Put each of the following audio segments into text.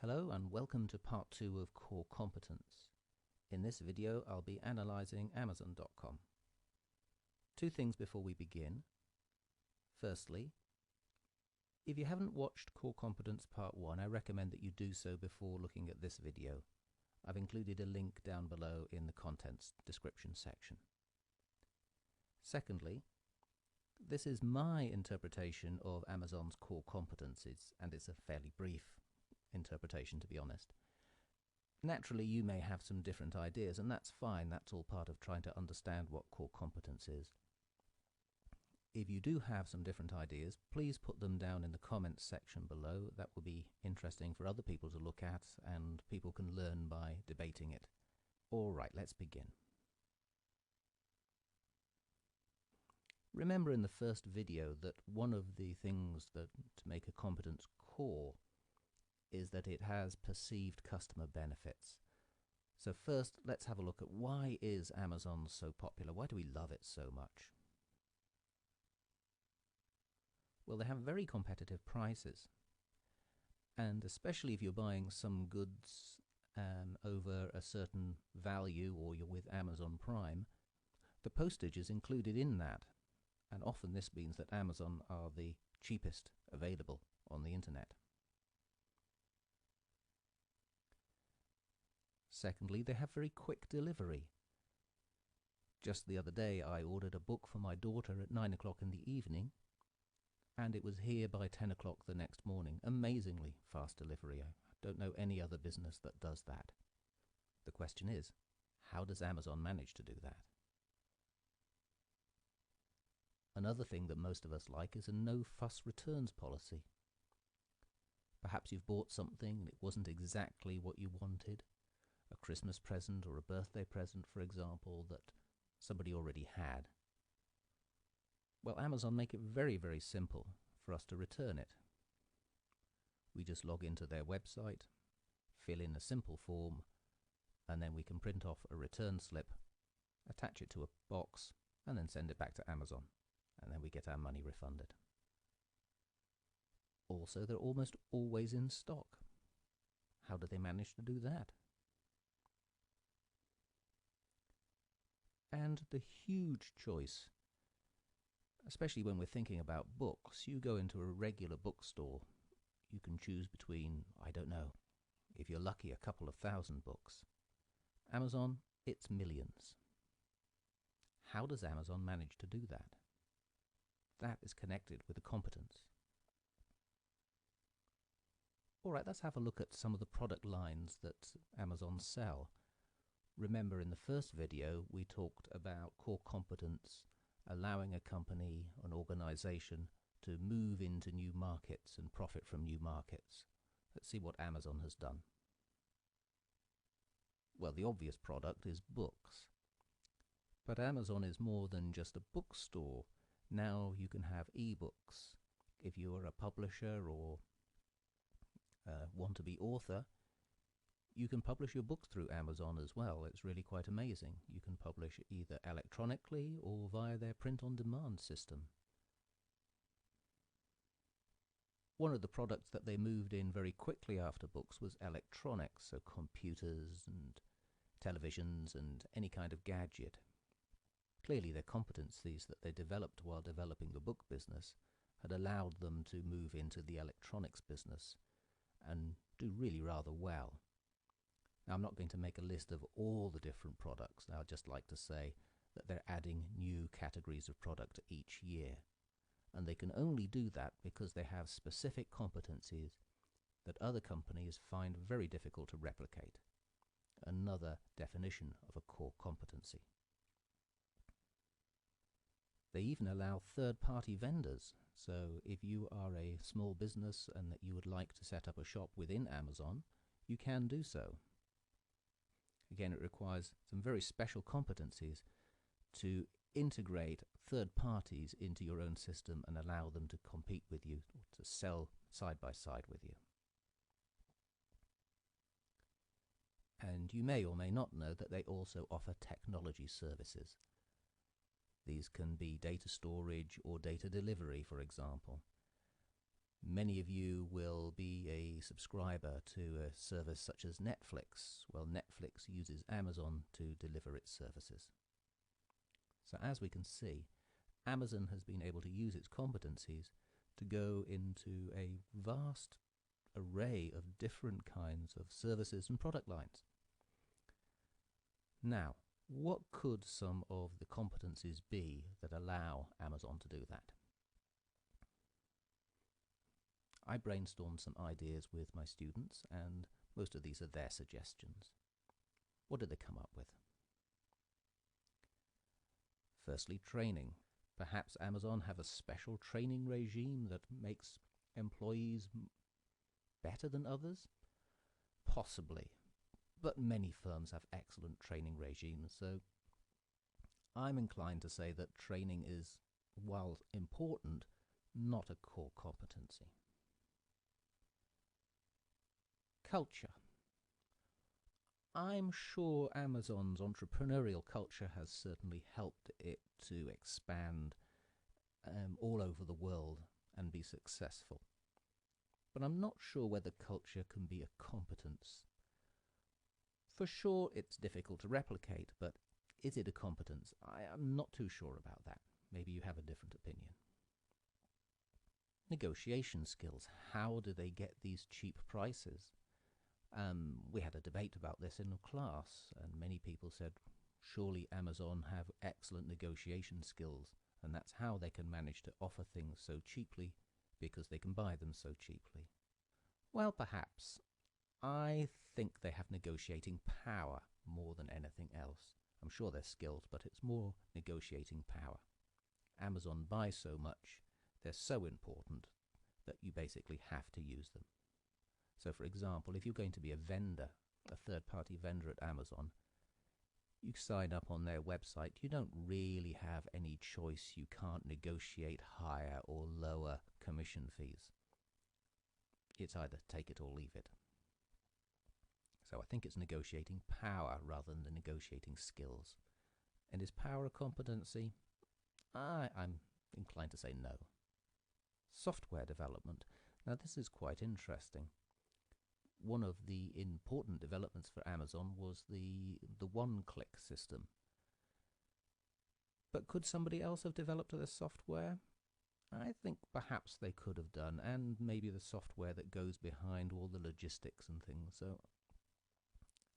Hello and welcome to part 2 of Core Competence. In this video I'll be analysing Amazon.com. Two things before we begin. Firstly, if you haven't watched Core Competence Part 1, I recommend that you do so before looking at this video. I've included a link down below in the contents description section. Secondly, this is my interpretation of Amazon's core competencies, and it's a fairly brief interpretation, to be honest. Naturally, you may have some different ideas, and that's fine. That's all part of trying to understand what core competence is. If you do have some different ideas, please put them down in the comments section below. That will be interesting for other people to look at, and people can learn by debating it. All right, let's begin. Remember in the first video that one of the things that to make a competence core is that it has perceived customer benefits. So first, let's have a look at why is Amazon so popular? Why do we love it so much? Well, they have very competitive prices. And especially if you're buying some goods over a certain value, or you're with Amazon Prime, the postage is included in that. And often this means that Amazon are the cheapest available on the internet. Secondly, they have very quick delivery. Just the other day I ordered a book for my daughter at 9 o'clock in the evening, and it was here by 10 o'clock the next morning. Amazingly fast delivery. I don't know any other business that does that. The question is, how does Amazon manage to do that? Another thing that most of us like is a no-fuss returns policy. Perhaps you've bought something and it wasn't exactly what you wanted. A Christmas present or a birthday present, for example, that somebody already had. Well, Amazon make it very, very simple for us to return it. We just log into their website, fill in a simple form, and then we can print off a return slip, attach it to a box, and then send it back to Amazon. And then we get our money refunded. Also, they're almost always in stock. How do they manage to do that? And the huge choice, especially when we're thinking about books. You go into a regular bookstore, you can choose between, I don't know, if you're lucky, a couple of thousand books. Amazon, it's millions. How does Amazon manage to do that? That is connected with a competence. All right, let's have a look at some of the product lines that Amazon sell. Remember, in the first video, we talked about core competence, allowing a company, an organization, to move into new markets and profit from new markets. Let's see what Amazon has done. Well, the obvious product is books. But Amazon is more than just a bookstore. Now you can have e-books. If you're a publisher or want to be author, you can publish your books through Amazon as well. It's really quite amazing. You can publish either electronically or via their print-on-demand system. One of the products that they moved in very quickly after books was electronics, so computers and televisions and any kind of gadget. Clearly their competencies that they developed while developing the book business had allowed them to move into the electronics business and do really rather well. Now, I'm not going to make a list of all the different products. Now, I'd just like to say that they're adding new categories of product each year. And they can only do that because they have specific competencies that other companies find very difficult to replicate. Another definition of a core competency. They even allow third-party vendors. So if you are a small business and that you would like to set up a shop within Amazon, you can do so. Again, it requires some very special competencies to integrate third parties into your own system and allow them to compete with you, or to sell side by side with you. And you may or may not know that they also offer technology services. These can be data storage or data delivery, for example. Many of you will be a subscriber to a service such as Netflix. Well, Netflix uses Amazon to deliver its services. So as we can see, Amazon has been able to use its competencies to go into a vast array of different kinds of services and product lines. Now, what could some of the competencies be that allow Amazon to do that? I brainstormed some ideas with my students, and most of these are their suggestions. What did they come up with? Firstly, training. Perhaps Amazon have a special training regime that makes employees better than others? Possibly, but many firms have excellent training regimes, so I'm inclined to say that training is, while important, not a core competency. Culture. I'm sure Amazon's entrepreneurial culture has certainly helped it to expand all over the world and be successful. But I'm not sure whether culture can be a competence. For sure, it's difficult to replicate, but is it a competence? I am not too sure about that. Maybe you have a different opinion. Negotiation skills. How do they get these cheap prices? We had a debate about this in class, and many people said, surely Amazon have excellent negotiation skills, and that's how they can manage to offer things so cheaply, because they can buy them so cheaply. Well, perhaps. I think they have negotiating power more than anything else. I'm sure they're skilled, but it's more negotiating power. Amazon buys so much, they're so important that you basically have to use them. So, for example, if you're going to be a vendor, a third-party vendor at Amazon, you sign up on their website. You don't really have any choice. You can't negotiate higher or lower commission fees. It's either take it or leave it. So I think it's negotiating power rather than the negotiating skills. And is power a competency? I'm inclined to say no. Software development. Now this is quite interesting. One of the important developments for Amazon was the one-click system. But could somebody else have developed the software? I think perhaps they could have done, and maybe the software that goes behind all the logistics and things. So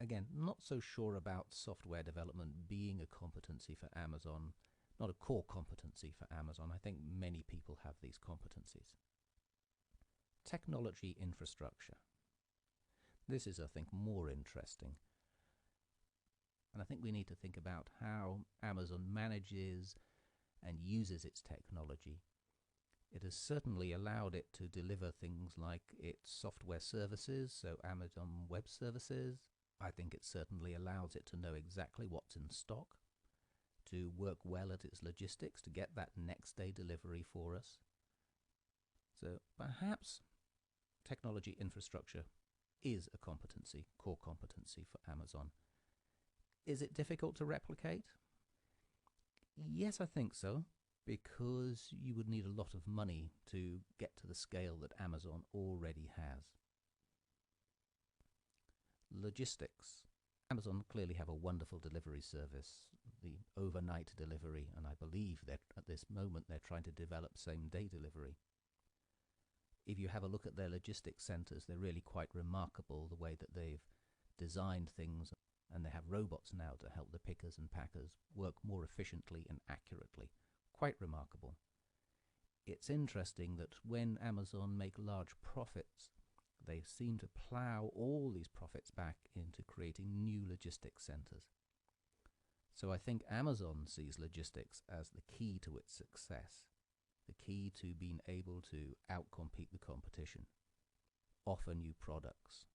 again, not so sure about software development being a competency for Amazon, not a core competency for Amazon. I think many people have these competencies. Technology infrastructure. This is, I think, more interesting. And I think we need to think about how Amazon manages and uses its technology. It has certainly allowed it to deliver things like its software services, so Amazon Web Services. I think it certainly allows it to know exactly what's in stock, to work well at its logistics, to get that next day delivery for us. So perhaps technology infrastructure is a competency, core competency for Amazon. Is it difficult to replicate? Yes, I think so, because you would need a lot of money to get to the scale that Amazon already has. Logistics. Amazon clearly have a wonderful delivery service, the overnight delivery, and I believe that at this moment they're trying to develop same-day delivery. If you have a look at their logistics centers, they're really quite remarkable, the way that they've designed things, and they have robots now to help the pickers and packers work more efficiently and accurately. Quite remarkable. It's interesting that when Amazon make large profits, they seem to plow all these profits back into creating new logistics centers. So I think Amazon sees logistics as the key to its success, the key to being able to outcompete the competition, offer new products,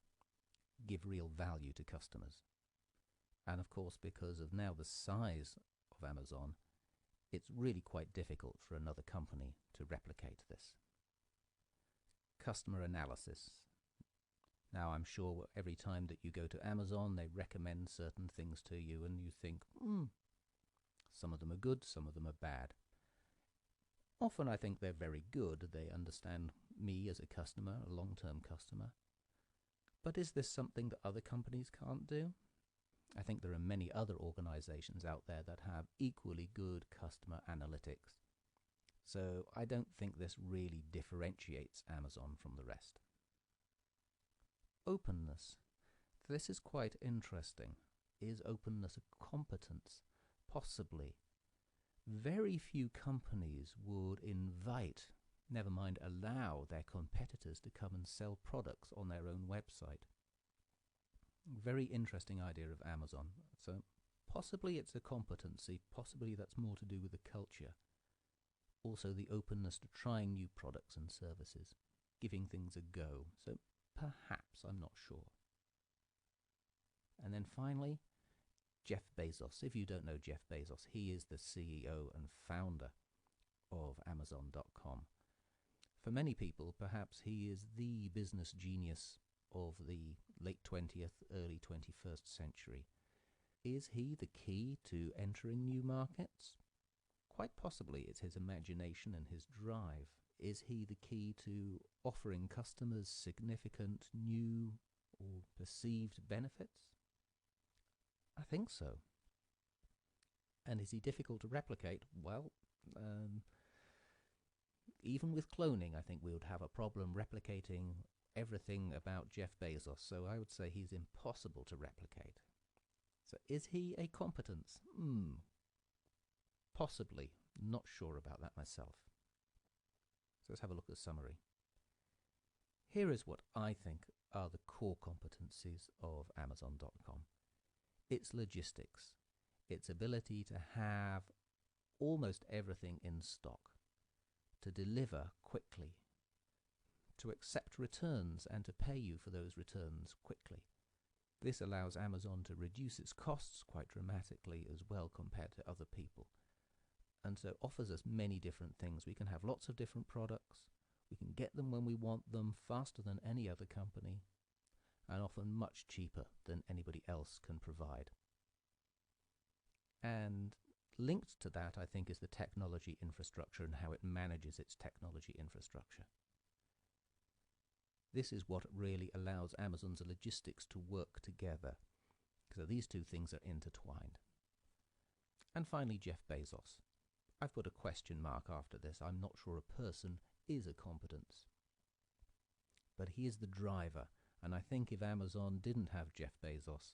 give real value to customers. And of course, because of now the size of Amazon, it's really quite difficult for another company to replicate this. Customer analysis. Now, I'm sure every time that you go to Amazon, they recommend certain things to you, and you think, some of them are good, some of them are bad. Often I think they're very good. They understand me as a customer, a long-term customer. But is this something that other companies can't do? I think there are many other organizations out there that have equally good customer analytics. So I don't think this really differentiates Amazon from the rest. Openness. This is quite interesting. Is openness a competence? Possibly. Very few companies would invite, never mind allow, their competitors to come and sell products on their own website. Very interesting idea of Amazon. So possibly it's a competency, possibly that's more to do with the culture. Also the openness to trying new products and services, giving things a go. So perhaps, I'm not sure. And then finally, Jeff Bezos. If you don't know Jeff Bezos, he is the CEO and founder of Amazon.com. For many people, perhaps he is the business genius of the late 20th, early 21st century. Is he the key to entering new markets? Quite possibly it's his imagination and his drive. Is he the key to offering customers significant new or perceived benefits? I think so. And is he difficult to replicate? Well, even with cloning, I think we would have a problem replicating everything about Jeff Bezos. So I would say he's impossible to replicate. So is he a competence? Possibly. Not sure about that myself. So let's have a look at the summary. Here is what I think are the core competencies of Amazon.com. Its logistics, its ability to have almost everything in stock, to deliver quickly, to accept returns and to pay you for those returns quickly. This allows Amazon to reduce its costs quite dramatically as well compared to other people. And so offers us many different things. We can have lots of different products. We can get them when we want them faster than any other company, and often much cheaper than anybody else can provide. And linked to that, I think, is the technology infrastructure and how it manages its technology infrastructure. This is what really allows Amazon's logistics to work together. So these two things are intertwined. And finally, Jeff Bezos. I've put a question mark after this. I'm not sure a person is a competence. But he is the driver. And I think if Amazon didn't have Jeff Bezos,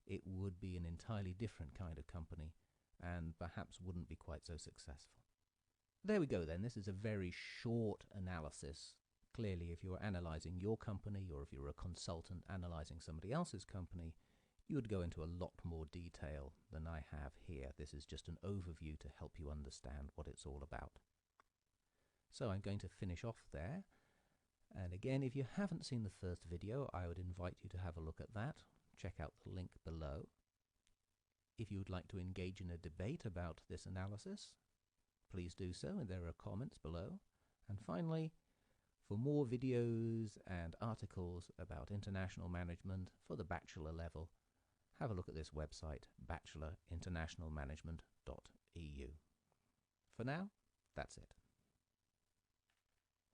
it would be an entirely different kind of company and perhaps wouldn't be quite so successful. There we go then. This is a very short analysis. Clearly, if you're analyzing your company or if you're a consultant analyzing somebody else's company, you would go into a lot more detail than I have here. This is just an overview to help you understand what it's all about. So I'm going to finish off there. And again, if you haven't seen the first video, I would invite you to have a look at that. Check out the link below. If you would like to engage in a debate about this analysis, please do so, and there are comments below. And finally, for more videos and articles about international management for the bachelor level, have a look at this website, bachelorinternationalmanagement.eu. For now, that's it.